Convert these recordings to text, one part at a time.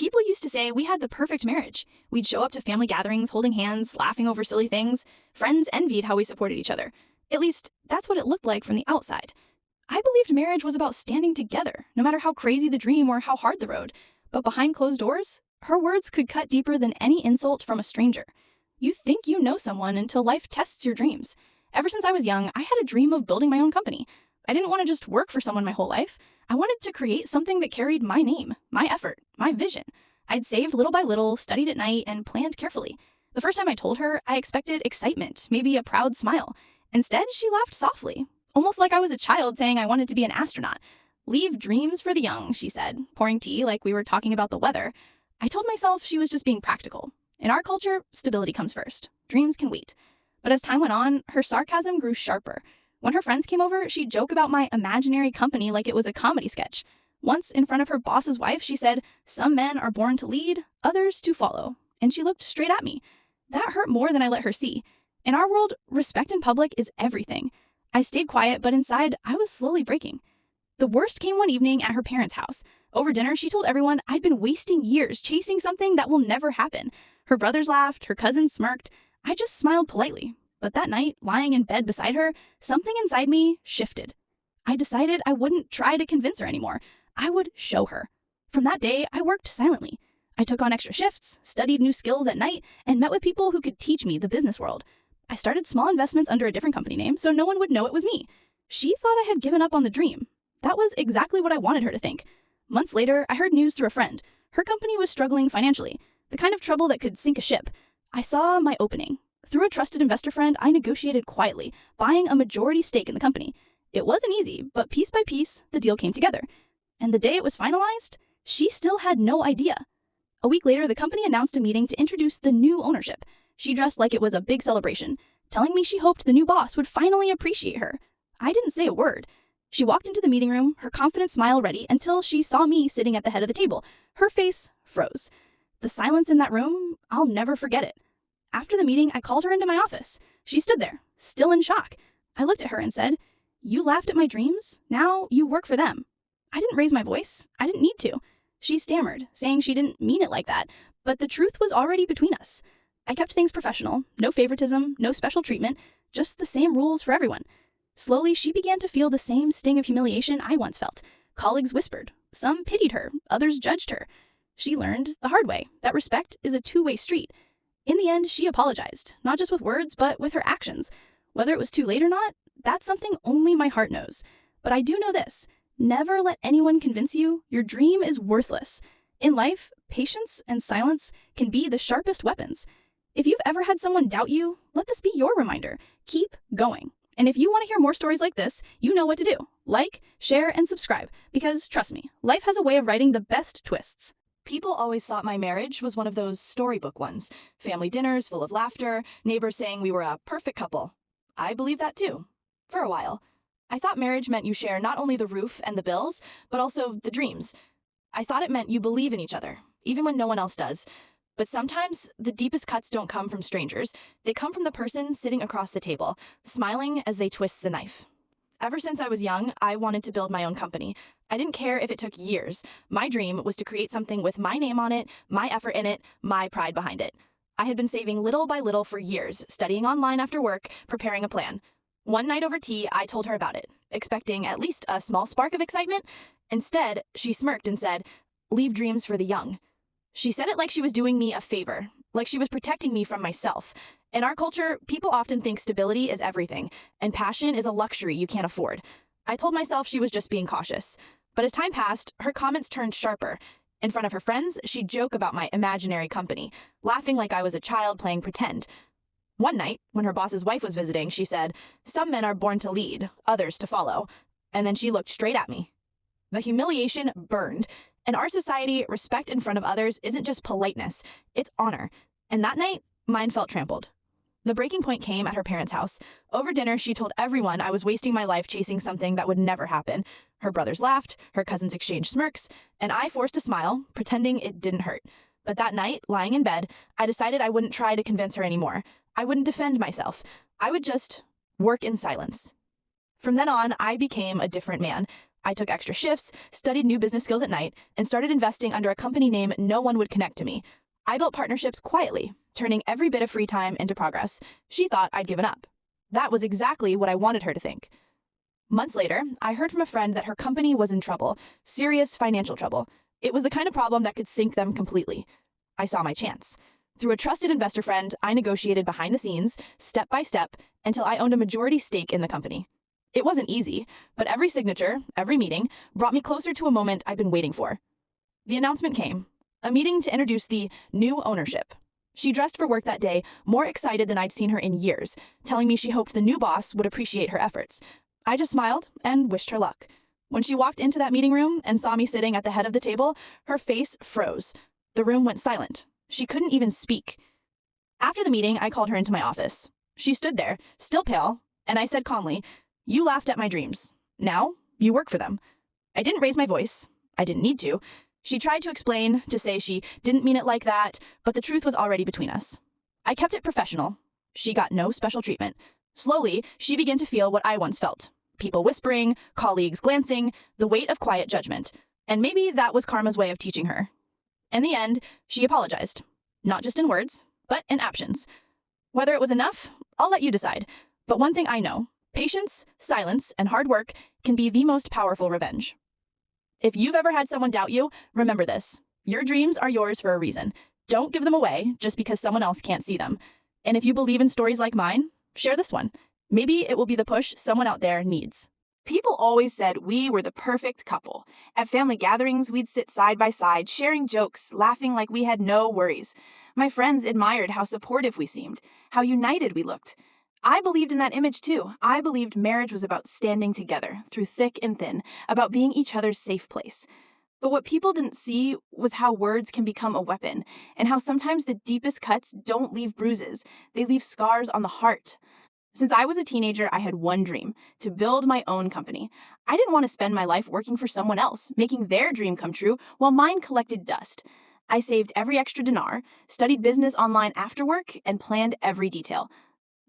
People used to say we had the perfect marriage. We'd show up to family gatherings holding hands, laughing over silly things. Friends envied how we supported each other. At least, that's what it looked like from the outside. I believed marriage was about standing together, no matter how crazy the dream or how hard the road. But behind closed doors, her words could cut deeper than any insult from a stranger. You think you know someone until life tests your dreams. Ever since I was young, I had a dream of building my own company. I didn't want to just work for someone my whole life. I wanted to create something that carried my name, my effort, my vision. I'd saved little by little, studied at night, and planned carefully. The first time I told her, I expected excitement, maybe a proud smile. Instead, she laughed softly, almost like I was a child saying I wanted to be an astronaut. "Leave dreams for the young," she said, pouring tea like we were talking about the weather. I told myself she was just being practical. In our culture, stability comes first. Dreams can wait. But as time went on, her sarcasm grew sharper. When her friends came over, she'd joke about my imaginary company like it was a comedy sketch. Once, in front of her boss's wife, she said, "Some men are born to lead, others to follow." And she looked straight at me. That hurt more than I let her see. In our world, respect in public is everything. I stayed quiet, but inside, I was slowly breaking. The worst came one evening at her parents' house. Over dinner, she told everyone I'd been wasting years chasing something that will never happen. Her brothers laughed, her cousins smirked. I just smiled politely. But that night, lying in bed beside her, something inside me shifted. I decided I wouldn't try to convince her anymore. I would show her. From that day, I worked silently. I took on extra shifts, studied new skills at night, and met with people who could teach me the business world. I started small investments under a different company name so no one would know it was me. She thought I had given up on the dream. That was exactly what I wanted her to think. Months later, I heard news through a friend. Her company was struggling financially, the kind of trouble that could sink a ship. I saw my opening. Through a trusted investor friend, I negotiated quietly, buying a majority stake in the company. It wasn't easy, but piece by piece, the deal came together. And the day it was finalized, she still had no idea. A week later, the company announced a meeting to introduce the new ownership. She dressed like it was a big celebration, telling me she hoped the new boss would finally appreciate her. I didn't say a word. She walked into the meeting room, her confident smile ready, until she saw me sitting at the head of the table. Her face froze. The silence in that room, I'll never forget it. After the meeting, I called her into my office. She stood there, still in shock. I looked at her and said, "You laughed at my dreams? Now you work for them." I didn't raise my voice. I didn't need to. She stammered, saying she didn't mean it like that, but the truth was already between us. I kept things professional, no favoritism, no special treatment, just the same rules for everyone. Slowly, she began to feel the same sting of humiliation I once felt. Colleagues whispered. Some pitied her, others judged her. She learned the hard way that respect is a two-way street. In the end, she apologized, not just with words, but with her actions. Whether it was too late or not, that's something only my heart knows. But I do know this. Never let anyone convince you your dream is worthless. In life, patience and silence can be the sharpest weapons. If you've ever had someone doubt you, let this be your reminder. Keep going. And if you want to hear more stories like this, you know what to do. Like, share, and subscribe. Because trust me, life has a way of writing the best twists. People always thought my marriage was one of those storybook ones. Family dinners full of laughter, neighbors saying we were a perfect couple. I believed that too. For a while. I thought marriage meant you share not only the roof and the bills, but also the dreams. I thought it meant you believe in each other, even when no one else does. But sometimes the deepest cuts don't come from strangers. They come from the person sitting across the table, smiling as they twist the knife. Ever since I was young, I wanted to build my own company. I didn't care if it took years. My dream was to create something with my name on it, my effort in it, my pride behind it. I had been saving little by little for years, studying online after work, preparing a plan. One night over tea, I told her about it, expecting at least a small spark of excitement. Instead, she smirked and said, "Leave dreams for the young." She said it like she was doing me a favor, like she was protecting me from myself. In our culture, people often think stability is everything, and passion is a luxury you can't afford. I told myself she was just being cautious. But as time passed, her comments turned sharper. In front of her friends, she'd joke about my imaginary company, laughing like I was a child playing pretend. One night, when her boss's wife was visiting, she said, "Some men are born to lead, others to follow." And then she looked straight at me. The humiliation burned. In our society, respect in front of others isn't just politeness, it's honor. And that night, mine felt trampled. The breaking point came at her parents' house. Over dinner, she told everyone I was wasting my life chasing something that would never happen. Her brothers laughed, her cousins exchanged smirks, and I forced a smile, pretending it didn't hurt. But that night, lying in bed, I decided I wouldn't try to convince her anymore. I wouldn't defend myself. I would just work in silence. From then on, I became a different man. I took extra shifts, studied new business skills at night, and started investing under a company name no one would connect to me. I built partnerships quietly, turning every bit of free time into progress. She thought I'd given up. That was exactly what I wanted her to think. Months later, I heard from a friend that her company was in trouble, serious financial trouble. It was the kind of problem that could sink them completely. I saw my chance. Through a trusted investor friend, I negotiated behind the scenes, step by step, until I owned a majority stake in the company. It wasn't easy, but every signature, every meeting, brought me closer to a moment I'd been waiting for. The announcement came, a meeting to introduce the new ownership. She dressed for work that day, more excited than I'd seen her in years, telling me she hoped the new boss would appreciate her efforts. I just smiled and wished her luck. When she walked into that meeting room and saw me sitting at the head of the table, her face froze. The room went silent. She couldn't even speak. After the meeting, I called her into my office. She stood there, still pale, and I said calmly, "You laughed at my dreams. Now, you work for them." I didn't raise my voice. I didn't need to. She tried to explain, to say she didn't mean it like that, but the truth was already between us. I kept it professional. She got no special treatment. Slowly, she began to feel what I once felt. People whispering, colleagues glancing, the weight of quiet judgment. And maybe that was karma's way of teaching her. In the end, she apologized. Not just in words, but in actions. Whether it was enough, I'll let you decide. But one thing I know, patience, silence, and hard work can be the most powerful revenge. If you've ever had someone doubt you, remember this. Your dreams are yours for a reason. Don't give them away just because someone else can't see them. And if you believe in stories like mine, share this one. Maybe it will be the push someone out there needs. People always said we were the perfect couple. At family gatherings, we'd sit side by side, sharing jokes, laughing like we had no worries. My friends admired how supportive we seemed, how united we looked. I believed in that image too. I believed marriage was about standing together, through thick and thin, about being each other's safe place. But what people didn't see was how words can become a weapon, and how sometimes the deepest cuts don't leave bruises, they leave scars on the heart. Since I was a teenager, I had one dream, to build my own company. I didn't want to spend my life working for someone else, making their dream come true while mine collected dust. I saved every extra dinar, studied business online after work, and planned every detail.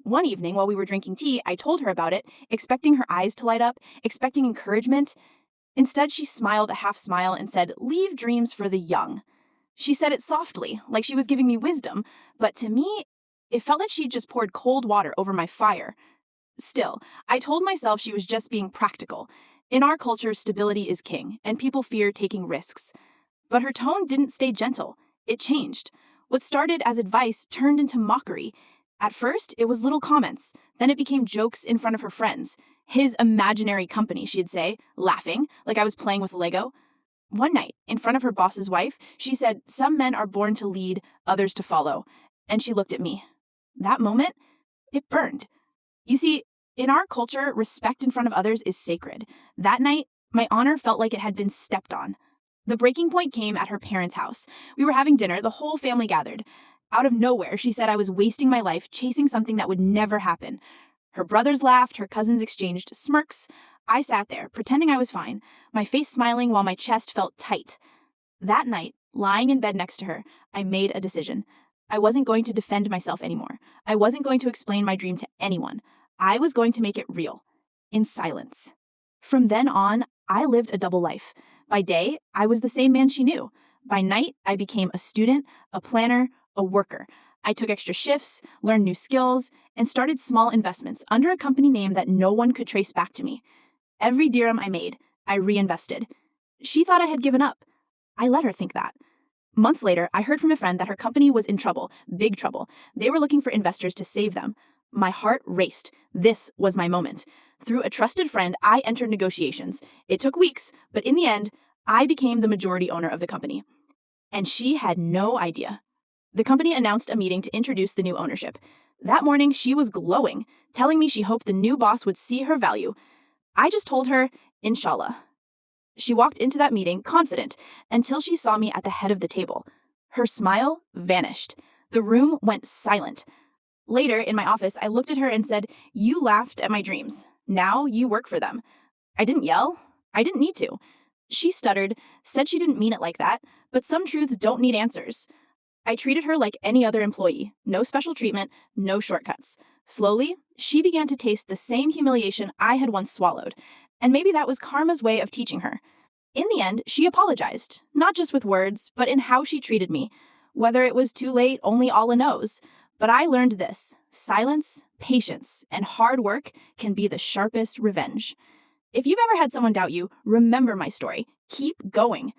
One evening, while we were drinking tea, I told her about it, expecting her eyes to light up, expecting encouragement. Instead, she smiled a half smile and said, "Leave dreams for the young." She said it softly, like she was giving me wisdom, but to me, it felt like she'd just poured cold water over my fire. Still, I told myself she was just being practical. In our culture, stability is king, and people fear taking risks. But her tone didn't stay gentle. It changed. What started as advice turned into mockery. At first, it was little comments. Then it became jokes in front of her friends. "His imaginary company," she'd say, laughing, like I was playing with Lego. One night, in front of her boss's wife, she said, "Some men are born to lead, others to follow." And she looked at me. That moment, it burned. You see, in our culture, respect in front of others is sacred. That night, my honor felt like it had been stepped on. The breaking point came at her parents' house. We were having dinner, the whole family gathered. Out of nowhere, she said I was wasting my life chasing something that would never happen. Her brothers laughed, her cousins exchanged smirks. I sat there, pretending I was fine, my face smiling while my chest felt tight. That night, lying in bed next to her, I made a decision. I wasn't going to defend myself anymore. I wasn't going to explain my dream to anyone. I was going to make it real, in silence. From then on, I lived a double life. By day, I was the same man she knew. By night, I became a student, a planner, a worker. I took extra shifts, learned new skills, and started small investments under a company name that no one could trace back to me. Every dirham I made, I reinvested. She thought I had given up. I let her think that. Months later, I heard from a friend that her company was in trouble, big trouble. They were looking for investors to save them. My heart raced. This was my moment. Through a trusted friend, I entered negotiations. It took weeks, but in the end, I became the majority owner of the company. And she had no idea. The company announced a meeting to introduce the new ownership. That morning, she was glowing, telling me she hoped the new boss would see her value. I just told her, "Inshallah." She walked into that meeting confident until she saw me at the head of the table. Her smile vanished. The room went silent. Later, in my office, I looked at her and said, "You laughed at my dreams. Now you work for them." I didn't yell. I didn't need to. She stuttered, said she didn't mean it like that, but some truths don't need answers. I treated her like any other employee. No special treatment, no shortcuts. Slowly, she began to taste the same humiliation I had once swallowed. And maybe that was karma's way of teaching her. In the end, she apologized, not just with words, but in how she treated me. Whether it was too late, only Allah knows. But I learned this: silence, patience, and hard work can be the sharpest revenge. If you've ever had someone doubt you, remember my story. Keep going.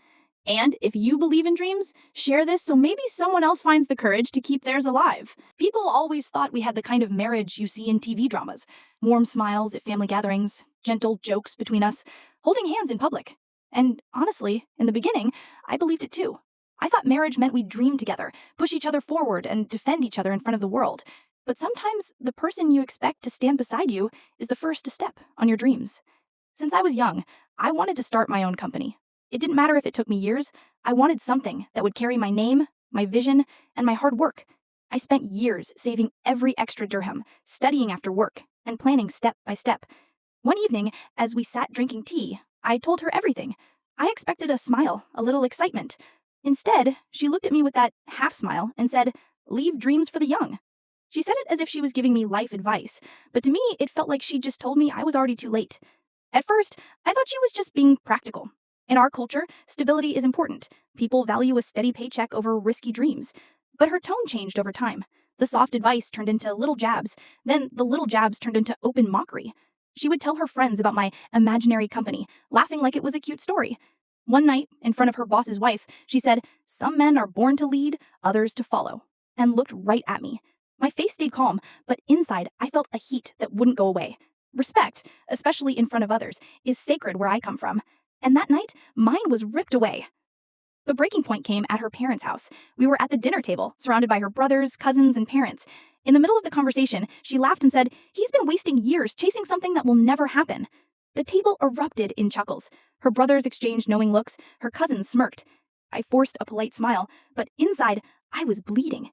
And if you believe in dreams, share this so maybe someone else finds the courage to keep theirs alive. People always thought we had the kind of marriage you see in TV dramas: warm smiles at family gatherings, gentle jokes between us, holding hands in public. And honestly, in the beginning, I believed it too. I thought marriage meant we'd dream together, push each other forward, and defend each other in front of the world. But sometimes the person you expect to stand beside you is the first to step on your dreams. Since I was young, I wanted to start my own company. It didn't matter if it took me years. I wanted something that would carry my name, my vision, and my hard work. I spent years saving every extra dirham, studying after work, and planning step by step. One evening, as we sat drinking tea, I told her everything. I expected a smile, a little excitement. Instead, she looked at me with that half smile and said, "Leave dreams for the young." She said it as if she was giving me life advice, but to me, it felt like she just told me I was already too late. At first, I thought she was just being practical. In our culture, stability is important. People value a steady paycheck over risky dreams. But her tone changed over time. The soft advice turned into little jabs. Then the little jabs turned into open mockery. She would tell her friends about my imaginary company, laughing like it was a cute story. One night, in front of her boss's wife, she said, "Some men are born to lead, others to follow," and looked right at me. My face stayed calm, but inside I felt a heat that wouldn't go away. Respect, especially in front of others, is sacred where I come from. And that night, mine was ripped away. The breaking point came at her parents' house. We were at the dinner table, surrounded by her brothers, cousins, and parents. In the middle of the conversation, she laughed and said, "He's been wasting years chasing something that will never happen." The table erupted in chuckles. Her brothers exchanged knowing looks. Her cousins smirked. I forced a polite smile, but inside, I was bleeding.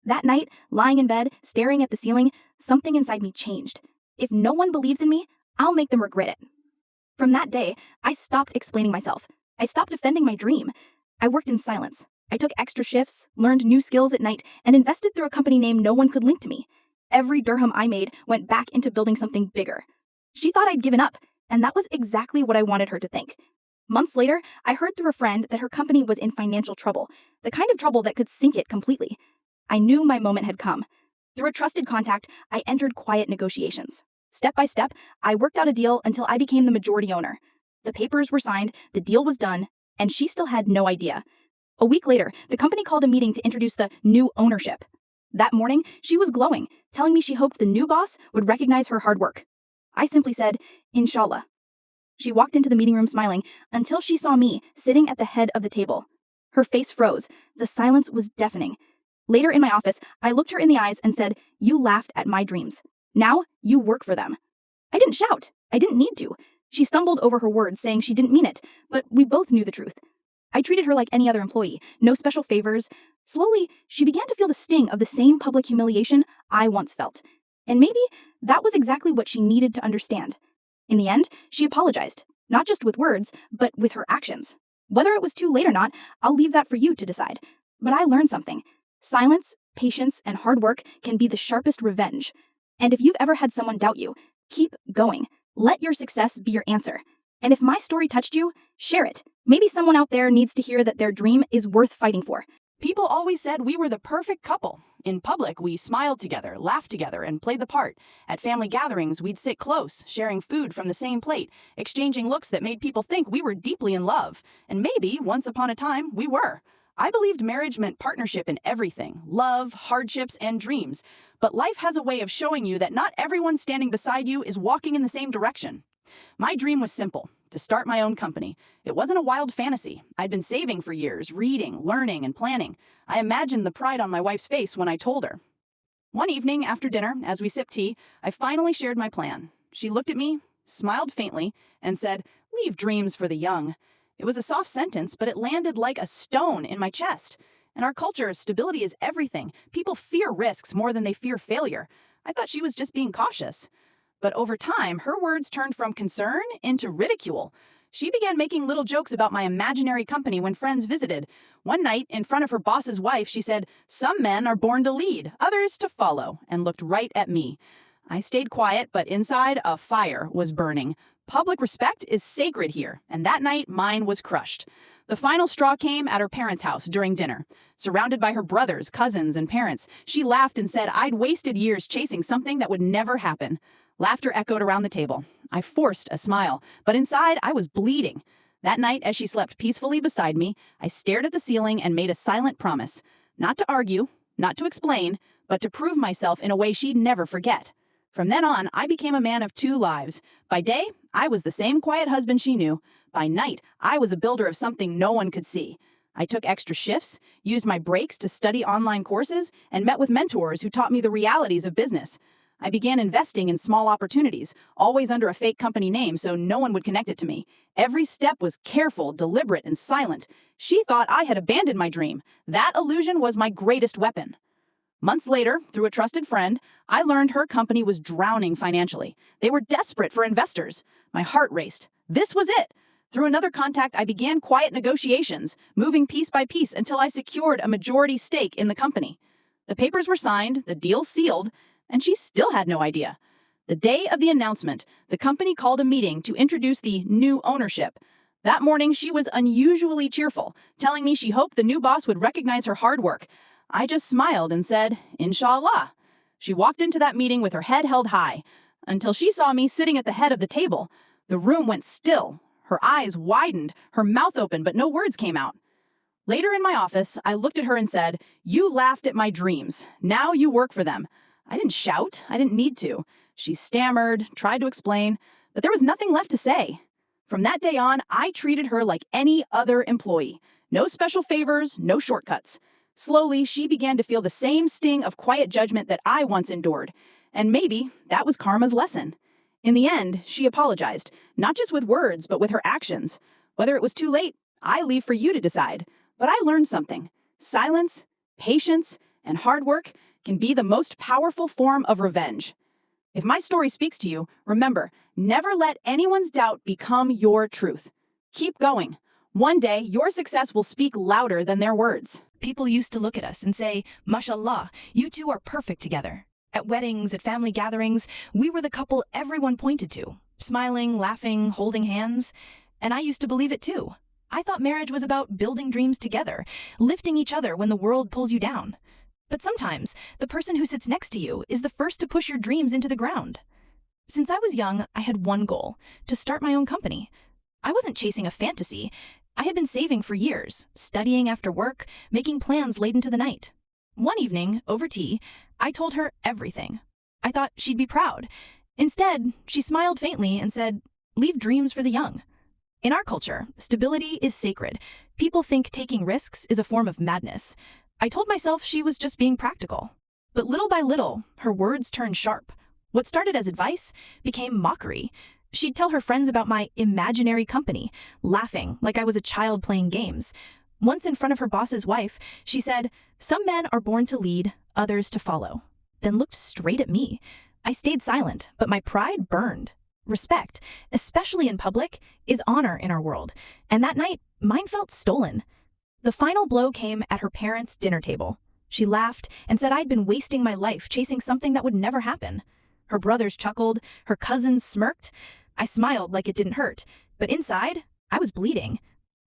That night, lying in bed, staring at the ceiling, something inside me changed. If no one believes in me, I'll make them regret it. From that day, I stopped explaining myself. I stopped defending my dream. I worked in silence. I took extra shifts, learned new skills at night, and invested through a company name no one could link to me. Every dirham I made went back into building something bigger. She thought I'd given up, and that was exactly what I wanted her to think. Months later, I heard through a friend that her company was in financial trouble, the kind of trouble that could sink it completely. I knew my moment had come. Through a trusted contact, I entered quiet negotiations. Step by step, I worked out a deal until I became the majority owner. The papers were signed, the deal was done, and she still had no idea. A week later, the company called a meeting to introduce the new ownership. That morning, she was glowing, telling me she hoped the new boss would recognize her hard work. I simply said, "Inshallah." She walked into the meeting room smiling until she saw me sitting at the head of the table. Her face froze. The silence was deafening. Later in my office, I looked her in the eyes and said, "You laughed at my dreams. Now you work for them." I didn't shout. I didn't need to. She stumbled over her words, saying she didn't mean it, but we both knew the truth. I treated her like any other employee, no special favors. Slowly, she began to feel the sting of the same public humiliation I once felt. And maybe that was exactly what she needed to understand. In the end, she apologized, not just with words, but with her actions. Whether it was too late or not, I'll leave that for you to decide. But I learned something. Silence, patience, and hard work can be the sharpest revenge. And if you've ever had someone doubt you, keep going. Let your success be your answer. And if my story touched you, share it. Maybe someone out there needs to hear that their dream is worth fighting for. People always said we were the perfect couple. In public, we smiled together, laughed together, and played the part. At family gatherings, we'd sit close, sharing food from the same plate, exchanging looks that made people think we were deeply in love. And maybe, once upon a time, we were. I believed marriage meant partnership in everything: love, hardships, and dreams. But life has a way of showing you that not everyone standing beside you is walking in the same direction. My dream was simple: to start my own company. It wasn't a wild fantasy. I'd been saving for years, reading, learning, and planning. I imagined the pride on my wife's face when I told her. One evening after dinner, as we sipped tea, I finally shared my plan. She looked at me, smiled faintly, and said, "Leave dreams for the young." It was a soft sentence, but it landed like a stone in my chest. In our culture, stability is everything. People fear risks more than they fear failure. I thought she was just being cautious. But over time, her words turned from concern into ridicule. She began making little jokes about my imaginary company when friends visited. One night, in front of her boss's wife, she said, "Some men are born to lead, others to follow," and looked right at me. I stayed quiet, but inside, a fire was burning. Public respect is sacred here, and that night mine was crushed. The final straw came at her parents' house during dinner. Surrounded by her brothers, cousins, and parents, she laughed and said I'd wasted years chasing something that would never happen. Laughter echoed around the table. I forced a smile, but inside I was bleeding. That night, as she slept peacefully beside me, I stared at the ceiling and made a silent promise. Not to argue, not to explain, but to prove myself in a way she'd never forget. From then on, I became a man of two lives. By day, I was the same quiet husband she knew. By night, I was a builder of something no one could see. I took extra shifts, used my breaks to study online courses, and met with mentors who taught me the realities of business. I began investing in small opportunities, always under a fake company name so no one would connect it to me. Every step was careful, deliberate, and silent. She thought I had abandoned my dream. That illusion was my greatest weapon. Months later, through a trusted friend, I learned her company was drowning financially. They were desperate for investors. My heart raced. This was it. Through another contact, I began quiet negotiations, moving piece by piece until I secured a majority stake in the company. The papers were signed, the deal sealed, and she still had no idea. The day of the announcement, the company called a meeting to introduce the new ownership. That morning, she was unusually cheerful, telling me she hoped the new boss would recognize her hard work. I just smiled and said, Inshallah. She walked into that meeting with her head held high, until she saw me sitting at the head of the table. The room went still. Her eyes widened, her mouth opened, but no words came out. Later in my office, I looked at her and said, You laughed at my dreams. Now you work for them. I didn't shout. I didn't need to. She stammered, tried to explain, but there was nothing left to say. From that day on, I treated her like any other employee. No special favors, no shortcuts. Slowly, she began to feel the same sting of quiet judgment that I once endured. And maybe that was karma's lesson. In the end, she apologized, not just with words, but with her actions. Whether it was too late, I leave for you to decide. But I learned something. Silence, patience, and hard work can be the most powerful form of revenge. If my story speaks to you, remember, never let anyone's doubt become your truth. Keep going. One day, your success will speak louder than their words. People used to look at us and say, Mashallah, you two are perfect together. At weddings, at family gatherings, we were the couple everyone pointed to, smiling, laughing, holding hands. And I used to believe it too. I thought marriage was about building dreams together, lifting each other when the world pulls you down. But sometimes, the person who sits next to you is the first to push your dreams into the ground. Since I was young, I had one goal, to start my own company. I wasn't chasing a fantasy. I had been saving for years, studying after work, making plans late into the night. One evening, over tea, I told her everything. I thought she'd be proud. Instead, she smiled faintly and said, Leave dreams for the young. In our culture, stability is sacred. People think taking risks is a form of madness. I told myself she was just being practical. But little by little, her words turned sharp. What started as advice became mockery. She'd tell her friends about my imaginary company, laughing like I was a child playing games. Once in front of her boss's wife, she said, Some men are born to lead, others to follow. Then looked straight at me. I stayed silent, but my pride burned. Respect, especially in public, is honor in our world. And that night, mine felt stolen. The final blow came at her parents' dinner table. She laughed and said I'd been wasting my life chasing something that would never happen. Her brothers chuckled, her cousins smirked. I smiled like it didn't hurt, but inside, I was bleeding.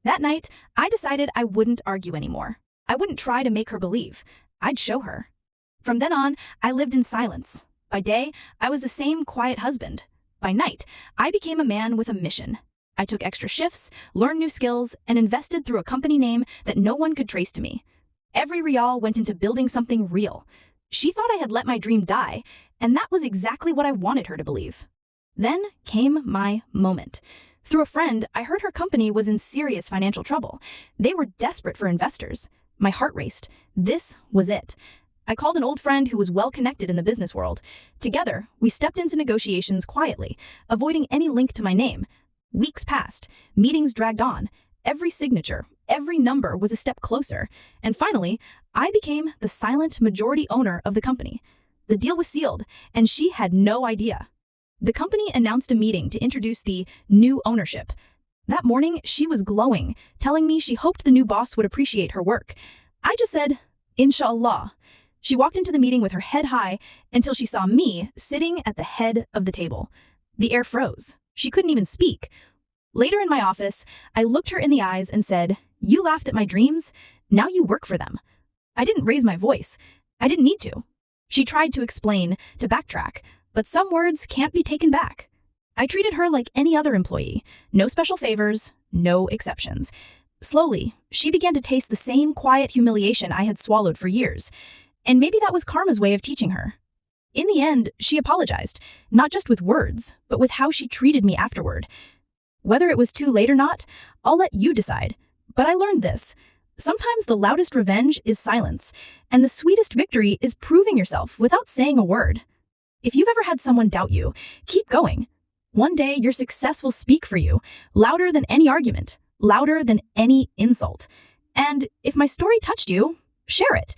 That night, I decided I wouldn't argue anymore. I wouldn't try to make her believe. I'd show her. From then on, I lived in silence. By day, I was the same quiet husband. By night, I became a man with a mission. I took extra shifts, learned new skills, and invested through a company name that no one could trace to me. Every rial went into building something real. She thought I had let my dream die, and that was exactly what I wanted her to believe. Then came my moment. Through a friend, I heard her company was in serious financial trouble. They were desperate for investors. My heart raced. This was it. I called an old friend who was well connected in the business world. Together, we stepped into negotiations quietly, avoiding any link to my name. Weeks passed. Meetings dragged on. Every signature, every number was a step closer. And finally, I became the silent majority owner of the company. The deal was sealed, and she had no idea. The company announced a meeting to introduce the new ownership. That morning, she was glowing, telling me she hoped the new boss would appreciate her work. I just said, Inshallah. She walked into the meeting with her head high until she saw me sitting at the head of the table. The air froze. She couldn't even speak. Later in my office, I looked her in the eyes and said, "You laughed at my dreams. Now you work for them." I didn't raise my voice. I didn't need to. She tried to explain, to backtrack, but some words can't be taken back. I treated her like any other employee. No special favors, no exceptions. Slowly, she began to taste the same quiet humiliation I had swallowed for years. And maybe that was karma's way of teaching her. In the end, she apologized, not just with words, but with how she treated me afterward. Whether it was too late or not, I'll let you decide. But I learned this. Sometimes the loudest revenge is silence, and the sweetest victory is proving yourself without saying a word. If you've ever had someone doubt you, keep going. One day, your success will speak for you, louder than any argument, louder than any insult. And if my story touched you, share it.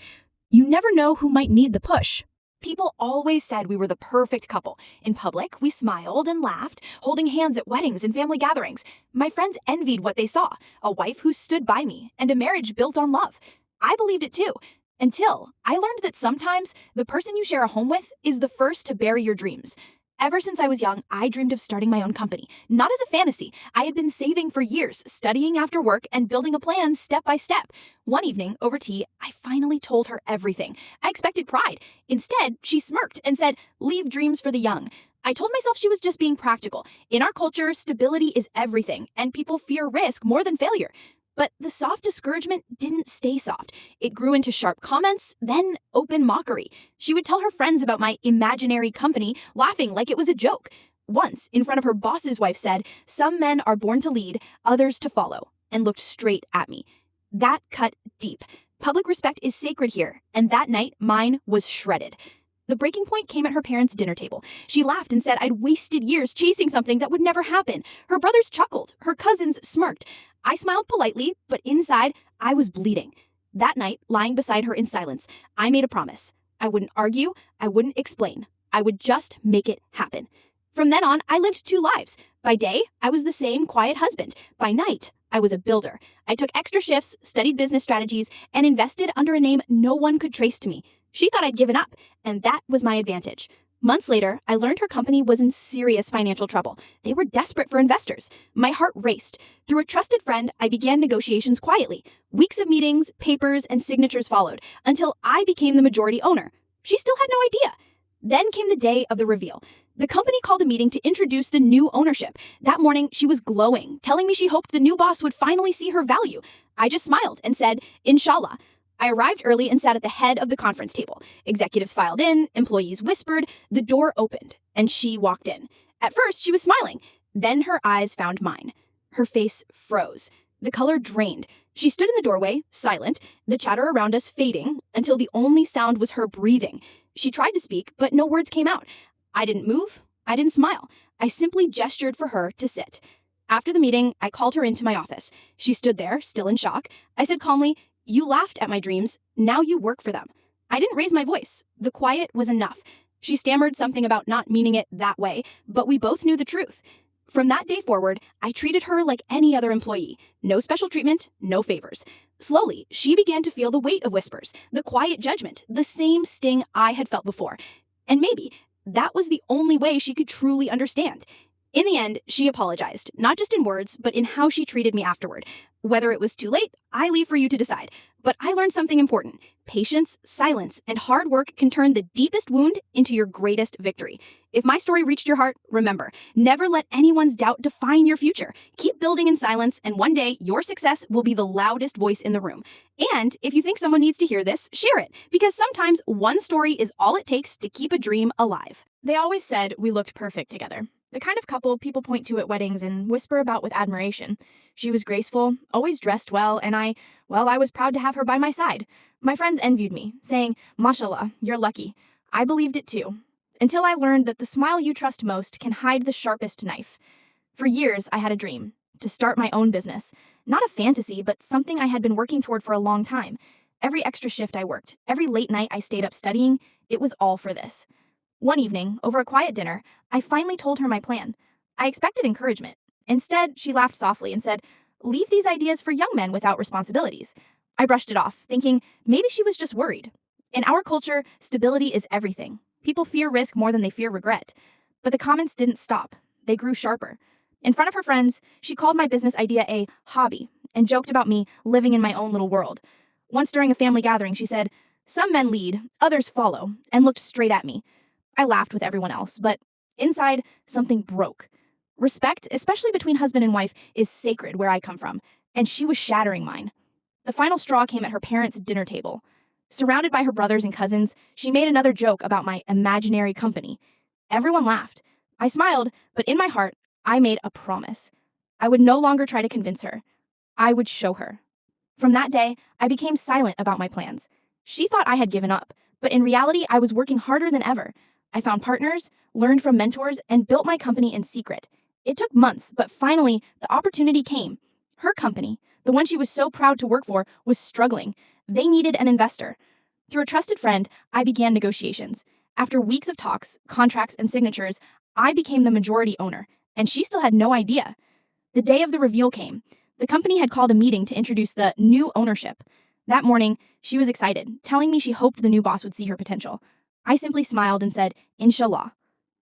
You never know who might need the push. People always said we were the perfect couple. In public, we smiled and laughed, holding hands at weddings and family gatherings. My friends envied what they saw, a wife who stood by me, and a marriage built on love. I believed it too, until I learned that sometimes the person you share a home with is the first to bury your dreams. Ever since I was young, I dreamed of starting my own company. Not as a fantasy. I had been saving for years, studying after work and building a plan step by step. One evening, over tea, I finally told her everything. I expected pride. Instead, she smirked and said, "Leave dreams for the young." I told myself she was just being practical. In our culture, stability is everything, and people fear risk more than failure. But the soft discouragement didn't stay soft. It grew into sharp comments, then open mockery. She would tell her friends about my imaginary company, laughing like it was a joke. Once, in front of her boss's wife, said, "Some men are born to lead, others to follow," and looked straight at me. That cut deep. Public respect is sacred here, and that night, mine was shredded. The breaking point came at her parents' dinner table. She laughed and said I'd wasted years chasing something that would never happen. Her brothers chuckled. Her cousins smirked. I smiled politely, but inside, I was bleeding. That night, lying beside her in silence, I made a promise. I wouldn't argue. I wouldn't explain. I would just make it happen. From then on, I lived two lives. By day, I was the same quiet husband. By night, I was a builder. I took extra shifts, studied business strategies, and invested under a name no one could trace to me. She thought I'd given up, and that was my advantage. Months later, I learned her company was in serious financial trouble. They were desperate for investors. My heart raced. Through a trusted friend, I began negotiations quietly. Weeks of meetings, papers, and signatures followed, until I became the majority owner. She still had no idea. Then came the day of the reveal. The company called a meeting to introduce the new ownership. That morning, she was glowing, telling me she hoped the new boss would finally see her value. I just smiled and said, "Inshallah." I arrived early and sat at the head of the conference table. Executives filed in, employees whispered, the door opened, and she walked in. At first, she was smiling. Then her eyes found mine. Her face froze. The color drained. She stood in the doorway, silent, the chatter around us fading, until the only sound was her breathing. She tried to speak, but no words came out. I didn't move. I didn't smile. I simply gestured for her to sit. After the meeting, I called her into my office. She stood there, still in shock. I said calmly, "You laughed at my dreams. Now you work for them." I didn't raise my voice. The quiet was enough. She stammered something about not meaning it that way, but we both knew the truth. From that day forward, I treated her like any other employee. No special treatment, no favors. Slowly, she began to feel the weight of whispers, the quiet judgment, the same sting I had felt before. And maybe that was the only way she could truly understand. In the end, she apologized, not just in words, but in how she treated me afterward. Whether it was too late, I leave for you to decide. But I learned something important. Patience, silence, and hard work can turn the deepest wound into your greatest victory. If my story reached your heart, remember, never let anyone's doubt define your future. Keep building in silence, and one day, your success will be the loudest voice in the room. And if you think someone needs to hear this, share it, because sometimes one story is all it takes to keep a dream alive. They always said we looked perfect together. The kind of couple people point to at weddings and whisper about with admiration. She was graceful, always dressed well, and I was proud to have her by my side. My friends envied me, saying, "Mashallah, you're lucky." I believed it too, until I learned that the smile you trust most can hide the sharpest knife. For years, I had a dream, to start my own business. Not a fantasy, but something I had been working toward for a long time. Every extra shift I worked, every late night I stayed up studying, it was all for this. One evening, over a quiet dinner, I finally told her my plan. I expected encouragement. Instead, she laughed softly and said, "Leave these ideas for young men without responsibilities." I brushed it off, thinking maybe she was just worried. In our culture, stability is everything. People fear risk more than they fear regret. But the comments didn't stop. They grew sharper. In front of her friends, she called my business idea a hobby and joked about me living in my own little world. Once during a family gathering, she said, "Some men lead, others follow," and looked straight at me. I laughed with everyone else, but inside, something broke. Respect, especially between husband and wife, is sacred where I come from, and she was shattering mine. The final straw came at her parents' dinner table. Surrounded by her brothers and cousins, she made another joke about my imaginary company. Everyone laughed. I smiled, but in my heart, I made a promise. I would no longer try to convince her. I would show her. From that day, I became silent about my plans. She thought I had given up, but in reality, I was working harder than ever. I found partners, learned from mentors, and built my company in secret. It took months, but finally, the opportunity came. Her company, the one she was so proud to work for, was struggling. They needed an investor. Through a trusted friend, I began negotiations. After weeks of talks, contracts, and signatures, I became the majority owner, and she still had no idea. The day of the reveal came. The company had called a meeting to introduce the new ownership. That morning, she was excited, telling me she hoped the new boss would see her potential. I simply smiled and said, "Inshallah."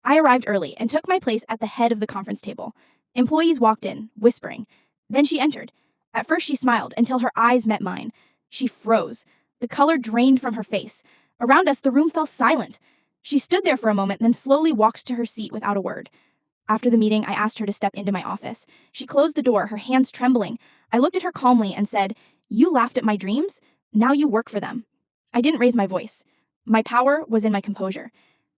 I arrived early and took my place at the head of the conference table. Employees walked in, whispering. Then she entered. At first, she smiled until her eyes met mine. She froze. The color drained from her face. Around us, the room fell silent. She stood there for a moment, then slowly walked to her seat without a word. After the meeting, I asked her to step into my office. She closed the door, her hands trembling. I looked at her calmly and said, "You laughed at my dreams? Now you work for them." I didn't raise my voice. My power was in my composure.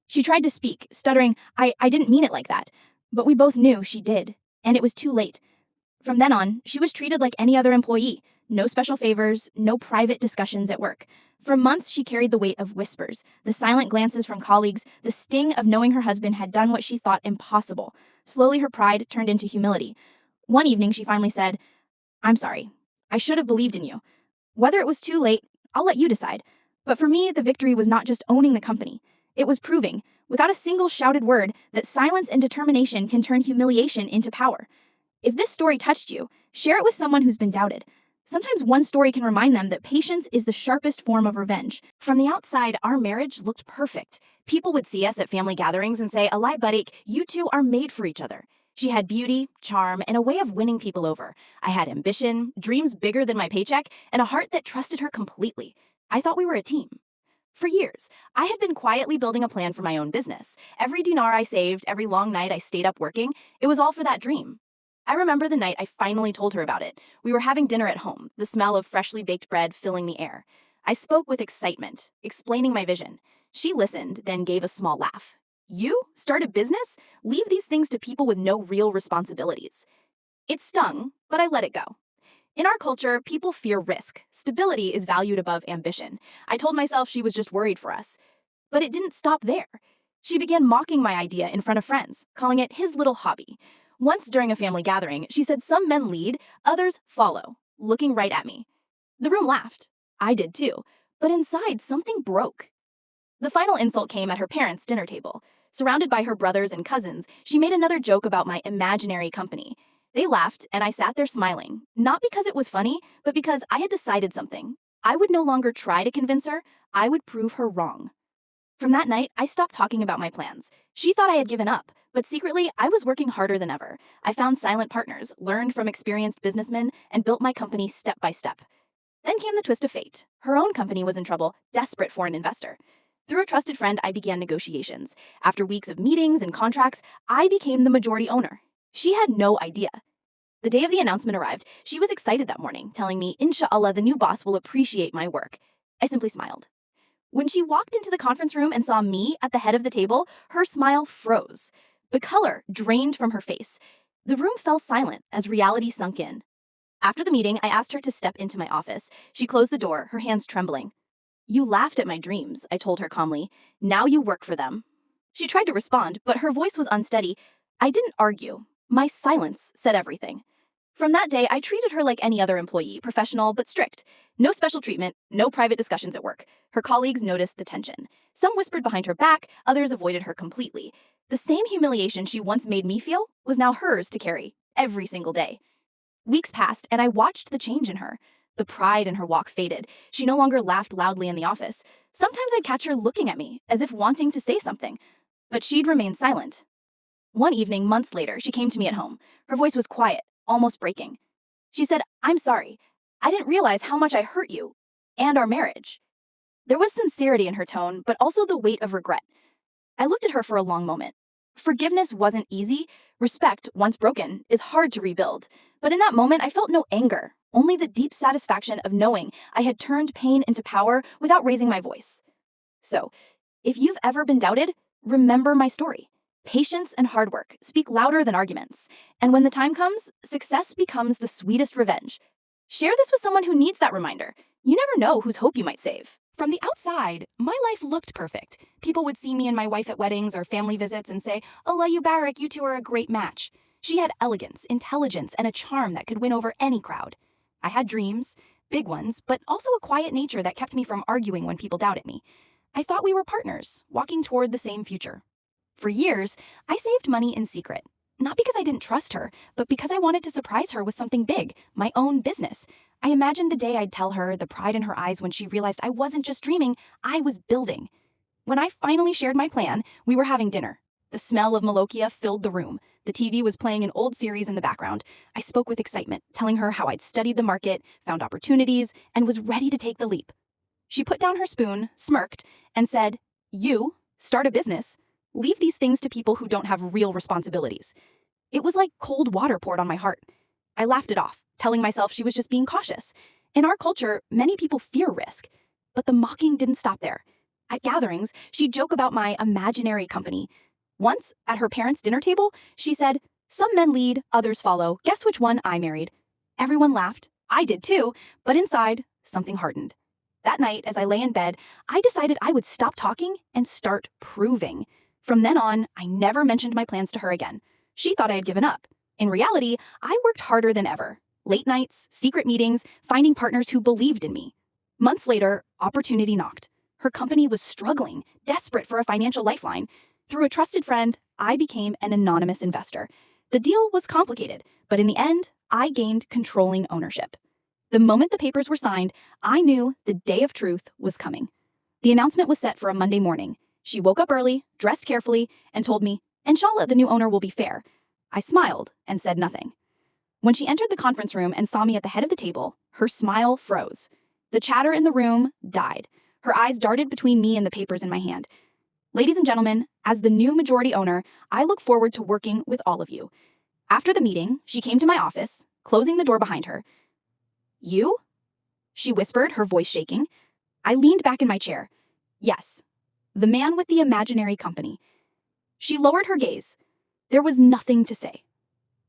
She tried to speak, stuttering, I didn't mean it like that. But we both knew she did, and it was too late. From then on, she was treated like any other employee. No special favors, no private discussions at work. For months, she carried the weight of whispers, the silent glances from colleagues, the sting of knowing her husband had done what she thought impossible. Slowly, her pride turned into humility. One evening, she finally said, "I'm sorry. I should have believed in you. Whether it was too late, I'll let you decide." But for me, the victory was not just owning the company. It was proving, without a single shouted word, that silence and determination can turn humiliation into power. If this story touched you, share it with someone who's been doubted. Sometimes one story can remind them that patience is the sharpest form of revenge. From the outside, our marriage looked perfect. People would see us at family gatherings and say, "Alai Barik, you two are made for each other." She had beauty, charm, and a way of winning people over. I had ambition, dreams bigger than my paycheck, and a heart that trusted her completely. I thought we were a team. For years, I had been quietly building a plan for my own business. Every dinar I saved, every long night I stayed up working, it was all for that dream. I remember the night I finally told her about it. We were having dinner at home, the smell of freshly baked bread filling the air. I spoke with excitement, explaining my vision. She listened, then gave a small laugh. "You? Start a business? Leave these things to people with no real responsibilities." It stung, but I let it go. In our culture, people fear risk. Stability is valued above ambition. I told myself she was just worried for us. But it didn't stop there. She began mocking my idea in front of friends, calling it his little hobby. Once during a family gathering, she said some men lead, others follow, looking right at me. The room laughed. I did too. But inside, something broke. The final insult came at her parents' dinner table. Surrounded by her brothers and cousins, she made another joke about my imaginary company. They laughed, and I sat there smiling, not because it was funny, but because I had decided something. I would no longer try to convince her, I would prove her wrong. From that night, I stopped talking about my plans. She thought I had given up, but secretly, I was working harder than ever. I found silent partners, learned from experienced businessmen, and built my company step by step. Then came the twist of fate. Her own company was in trouble, desperate for an investor. Through a trusted friend, I began negotiations. After weeks of meetings and contracts, I became the majority owner. She had no idea. The day of the announcement arrived. She was excited that morning, telling me, "Inshallah, the new boss will appreciate my work." I simply smiled. When she walked into the conference room and saw me at the head of the table, her smile froze. The color drained from her face. The room fell silent as reality sunk in. After the meeting, I asked her to step into my office. She closed the door, her hands trembling. "You laughed at my dreams," I told her calmly. "Now you work for them." She tried to respond, but her voice was unsteady. I didn't argue. My silence said everything. From that day, I treated her like any other employee, professional but strict. No special treatment, no private discussions at work. Her colleagues noticed the tension. Some whispered behind her back, others avoided her completely. The same humiliation she once made me feel was now hers to carry, every single day. Weeks passed, and I watched the change in her. The pride in her walk faded. She no longer laughed loudly in the office. Sometimes I'd catch her looking at me, as if wanting to say something. But she'd remain silent. One evening, months later, she came to me at home. Her voice was quiet, almost breaking. She said, "I'm sorry. I didn't realize how much I hurt you and our marriage." There was sincerity in her tone, but also the weight of regret. I looked at her for a long moment. Forgiveness wasn't easy. Respect, once broken, is hard to rebuild. But in that moment, I felt no anger, only the deep satisfaction of knowing I had turned pain into power without raising my voice. So, if you've ever been doubted, remember my story. Patience and hard work speak louder than arguments. And when the time comes, success becomes the sweetest revenge. Share this with someone who needs that reminder. You never know whose hope you might save. From the outside, my life looked perfect. People would see me and my wife at weddings or family visits and say, "Allah you barak, you two are a great match." She had elegance, intelligence, and a charm that could win over any crowd. I had dreams, big ones, but also a quiet nature that kept me from arguing when people doubted me. I thought we were partners, walking toward the same future. For years, I saved money in secret. Not because I didn't trust her, but because I wanted to surprise her with something big, my own business. I imagined the day I'd tell her, the pride in her eyes when she realized I wasn't just dreaming, I was building. When I finally shared my plan, we were having dinner. The smell of Malokia filled the room. The TV was playing an old series in the background. I spoke with excitement, telling her how I'd studied the market, found opportunities, and was ready to take the leap. She put down her spoon, smirked, and said, "You start a business. Leave these things to people who don't have real responsibilities." It was like cold water poured on my heart. I laughed it off, telling myself she was just being cautious. In our culture, many people fear risk. But the mocking didn't stop there. At gatherings, she'd joke about my imaginary company. Once, at her parents' dinner table, she said, "Some men lead, others follow. Guess which one I married." Everyone laughed. I did too, but inside, something hardened. That night, as I lay in bed, I decided I would stop talking and start proving. From then on, I never mentioned my plans to her again. She thought I had given up. In reality, I worked harder than ever. Late nights, secret meetings, finding partners who believed in me. Months later, opportunity knocked. Her company was struggling, desperate for a financial lifeline. Through a trusted friend, I became an anonymous investor. The deal was complicated, but in the end, I gained controlling ownership. The moment the papers were signed, I knew the day of truth was coming. The announcement was set for a Monday morning. She woke up early, dressed carefully, and told me, "Inshallah, the new owner will be fair." I smiled and said nothing. When she entered the conference room and saw me at the head of the table, her smile froze. The chatter in the room died. Her eyes darted between me and the papers in my hand. "Ladies and gentlemen, as the new majority owner, I look forward to working with all of you." After the meeting, she came to my office, closing the door behind her. "You?" she whispered, her voice shaking. I leaned back in my chair. "Yes, the man with the imaginary company." She lowered her gaze. There was nothing to say.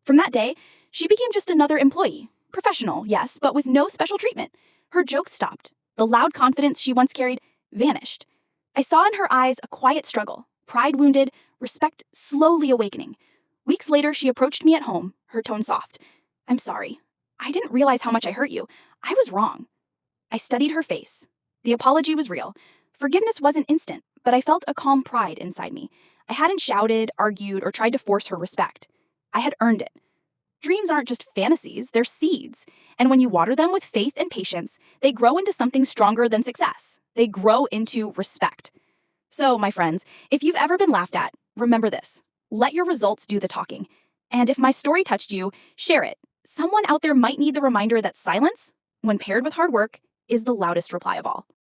From that day, she became just another employee. Professional, yes, but with no special treatment. Her jokes stopped. The loud confidence she once carried vanished. I saw in her eyes a quiet struggle, pride wounded, respect slowly awakening. Weeks later, she approached me at home, her tone soft. "I'm sorry. I didn't realize how much I hurt you. I was wrong." I studied her face. The apology was real. Forgiveness wasn't instant, but I felt a calm pride inside me. I hadn't shouted, argued, or tried to force her respect. I had earned it. Dreams aren't just fantasies, they're seeds. And when you water them with faith and patience, they grow into something stronger than success. They grow into respect. So, my friends, if you've ever been laughed at, remember this. Let your results do the talking. And if my story touched you, share it. Someone out there might need the reminder that silence, when paired with hard work, is the loudest reply of all.